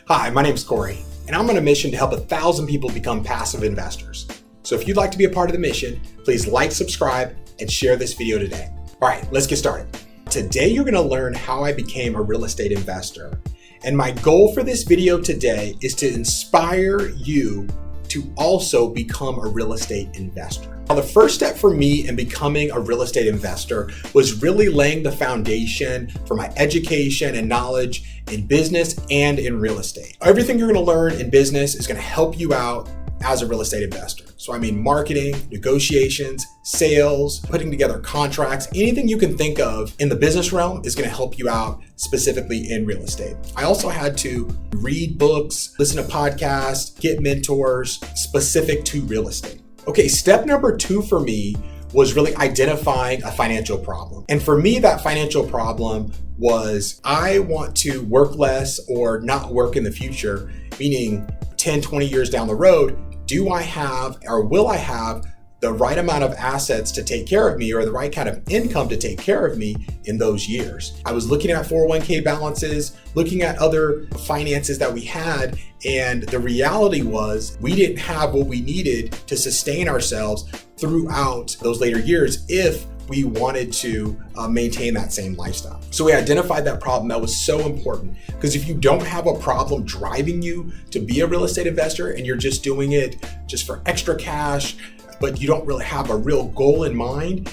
Hi, my name's Corey, and I'm on a mission to help 1,000 people become passive investors. So if you'd like to be a part of the mission, please like, subscribe, and share this video today. All right, let's get started. Today, you're gonna learn how I became a real estate investor. And my goal for this video today is to inspire you to also become a real estate investor. Now, the first step for me in becoming a real estate investor was really laying the foundation for my education and knowledge in business and in real estate. Everything you're gonna learn in business is gonna help you out as a real estate investor. So I mean marketing, negotiations, sales, putting together contracts, anything you can think of in the business realm is gonna help you out specifically in real estate. I also had to read books, listen to podcasts, get mentors specific to real estate. Okay, step number 2 for me was really identifying a financial problem. And for me, that financial problem was I want to work less or not work in the future, meaning 10, 20 years down the road, do I have or will I have the right amount of assets to take care of me or the right kind of income to take care of me in those years? I was looking at 401k balances, looking at other finances that we had, and the reality was we didn't have what we needed to sustain ourselves throughout those later years if we wanted to maintain that same lifestyle. So we identified that problem. That was so important, because if you don't have a problem driving you to be a real estate investor and you're just doing it just for extra cash, but you don't really have a real goal in mind,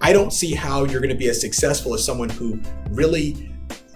I don't see how you're gonna be as successful as someone who really,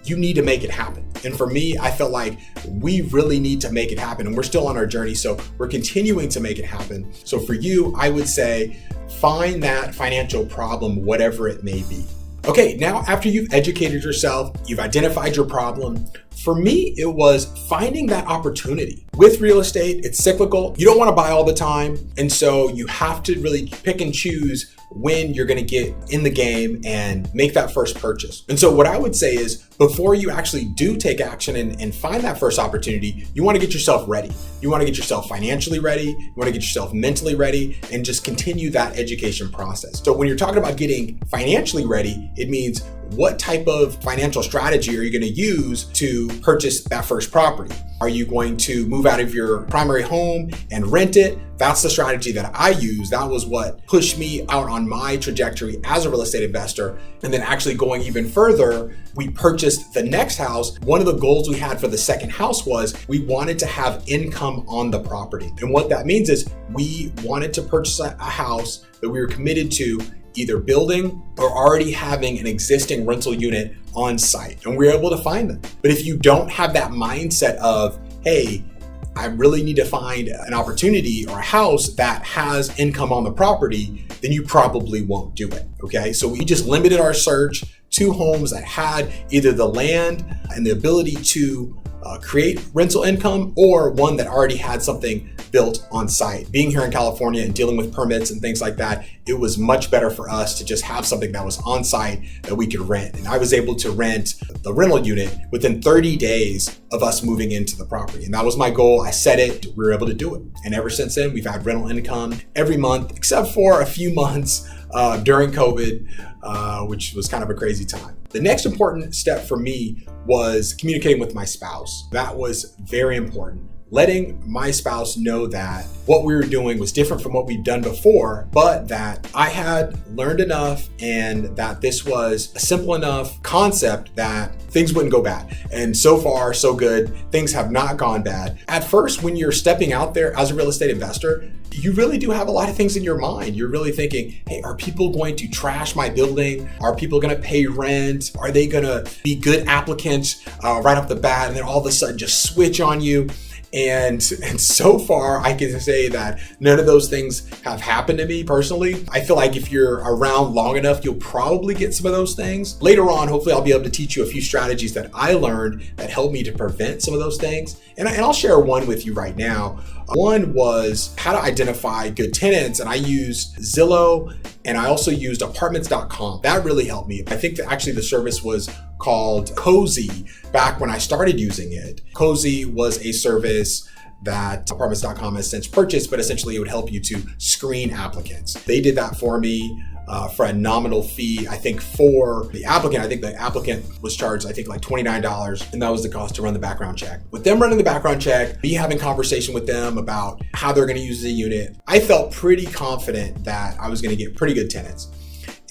you need to make it happen. And for me, I felt like we really need to make it happen, and we're still on our journey, so we're continuing to make it happen. So for you, I would say, find that financial problem, whatever it may be. Okay, now after you've educated yourself, you've identified your problem, for me, it was finding that opportunity. With real estate, it's cyclical. You don't want to buy all the time. And so you have to really pick and choose when you're going to get in the game and make that first purchase. And so what I would say is, before you actually do take action and find that first opportunity, you want to get yourself ready. You want to get yourself financially ready. You want to get yourself mentally ready and just continue that education process. So when you're talking about getting financially ready, it means what type of financial strategy are you going to use to purchase that first property? Are you going to move out of your primary home and rent it? That's the strategy that I use. That was what pushed me out on my trajectory as a real estate investor. And then actually going even further, we purchased the next house. One of the goals we had for the second house was we wanted to have income on the property. And what that means is we wanted to purchase a house that we were committed to either building or already having an existing rental unit on site. And we were able to find them. But if you don't have that mindset of, hey, I really need to find an opportunity or a house that has income on the property, then you probably won't do it, okay? So we just limited our search to homes that had either the land and the ability to create rental income, or one that already had something built on site. Being here in California and dealing with permits and things like that, it was much better for us to just have something that was on site that we could rent. And I was able to rent the rental unit within 30 days of us moving into the property. And that was my goal. I set it, we were able to do it. And ever since then, we've had rental income every month, except for a few months during COVID, which was kind of a crazy time. The next important step for me was communicating with my spouse. That was very important. Letting my spouse know that what we were doing was different from what we'd done before, but that I had learned enough and that this was a simple enough concept that things wouldn't go bad. And so far, so good. Things have not gone bad. At first, when you're stepping out there as a real estate investor, you really do have a lot of things in your mind. You're really thinking, hey, are people going to trash my building? Are people going to pay rent? Are they going to be good applicants right off the bat? And then all of a sudden just switch on you. And so far, I can say that none of those things have happened to me personally. I feel like if you're around long enough, you'll probably get some of those things. Later on, hopefully I'll be able to teach you a few strategies that I learned that helped me to prevent some of those things. And I'll share one with you right now. One was how to identify good tenants, and I used Zillow, and I also used apartments.com. That really helped me. I think that actually the service was called Cozy back when I started using it. Cozy was a service that apartments.com has since purchased, but essentially it would help you to screen applicants. They did that for me. for a nominal fee. I think for the applicant, was charged, I think like $29, and that was the cost to run the background check. With them running the background check, me having conversation with them about how they're gonna use the unit, I felt pretty confident that I was gonna get pretty good tenants.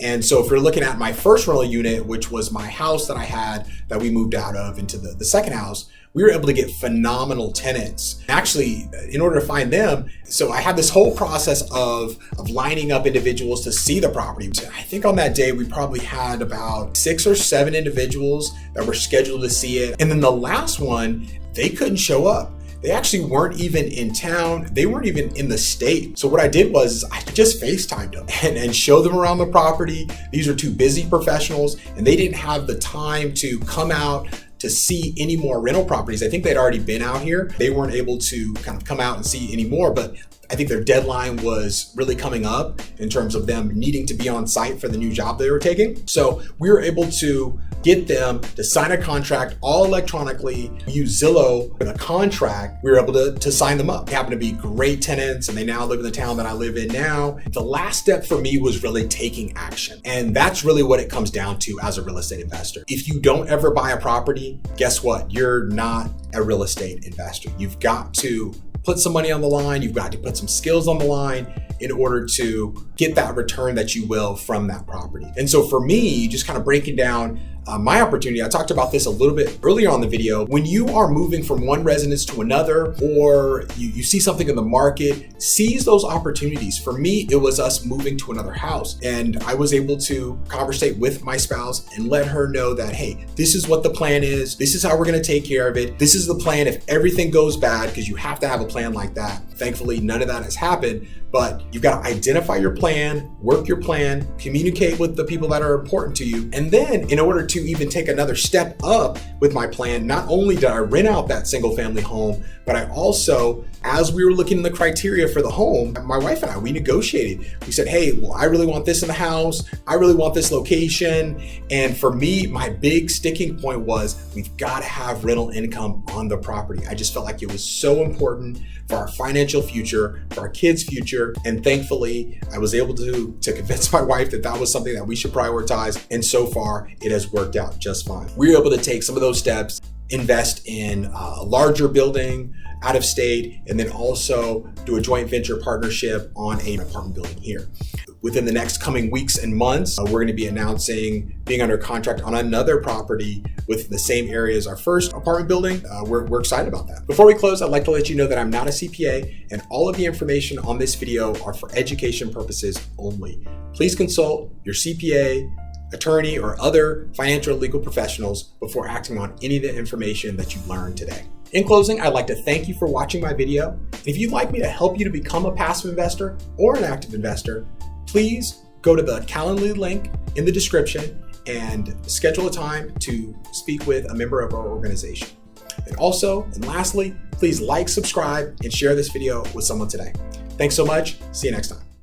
And so if you're looking at my first rental unit, which was my house that I had that we moved out of into the second house, we were able to get phenomenal tenants. Actually, in order to find them, so I had this whole process of lining up individuals to see the property. I think on that day, we probably had about 6 or 7 individuals that were scheduled to see it. And then the last one, they couldn't show up. They actually weren't even in town. They weren't even in the state. So what I did was I just FaceTimed them and showed them around the property. These are 2 busy professionals, and they didn't have the time to come out to see any more rental properties. I think they'd already been out here. They weren't able to kind of come out and see any more, but I think their deadline was really coming up in terms of them needing to be on site for the new job they were taking. So we were able to get them to sign a contract all electronically, use Zillow with a contract. We were able to sign them up. They happen to be great tenants, and they now live in the town that I live in now. The last step for me was really taking action. And that's really what it comes down to as a real estate investor. If you don't ever buy a property, guess what? You're not a real estate investor. You've got to put some money on the line. You've got to put some skills on the line in order to get that return that you will from that property. And so for me, just kind of breaking down my opportunity, I talked about this a little bit earlier on the video. When you are moving from one residence to another, or you see something in the market, seize those opportunities. For me, it was us moving to another house, and I was able to conversate with my spouse and let her know that, hey, this is what the plan is. This is how we're gonna take care of it. This is the plan if everything goes bad, because you have to have a plan like that. Thankfully, none of that has happened, but you've got to identify your plan, work your plan, communicate with the people that are important to you. And then in order to even take another step up with my plan, not only did I rent out that single family home, but I also, as we were looking at the criteria for the home, my wife and I, we negotiated. We said, hey, well, I really want this in the house. I really want this location. And for me, my big sticking point was we've got to have rental income on the property. I just felt like it was so important for our financial future, for our kids' future. And thankfully, I was able to convince my wife that that was something that we should prioritize. And so far, it has worked out just fine. We were able to take some of those steps, invest in a larger building out of state, and then also do a joint venture partnership on an apartment building here. Within the next coming weeks and months, we're going to be announcing being under contract on another property with the same area as our first apartment building. We're excited about that. Before we close, I'd like to let you know that I'm not a CPA, and all of the information on this video are for education purposes only. Please consult your CPA, attorney, or other financial or legal professionals before acting on any of the information that you learned today. In closing, I'd like to thank you for watching my video. If you'd like me to help you to become a passive investor or an active investor, please go to the Calendly link in the description and schedule a time to speak with a member of our organization. And also, and lastly, please like, subscribe, and share this video with someone today. Thanks so much. See you next time.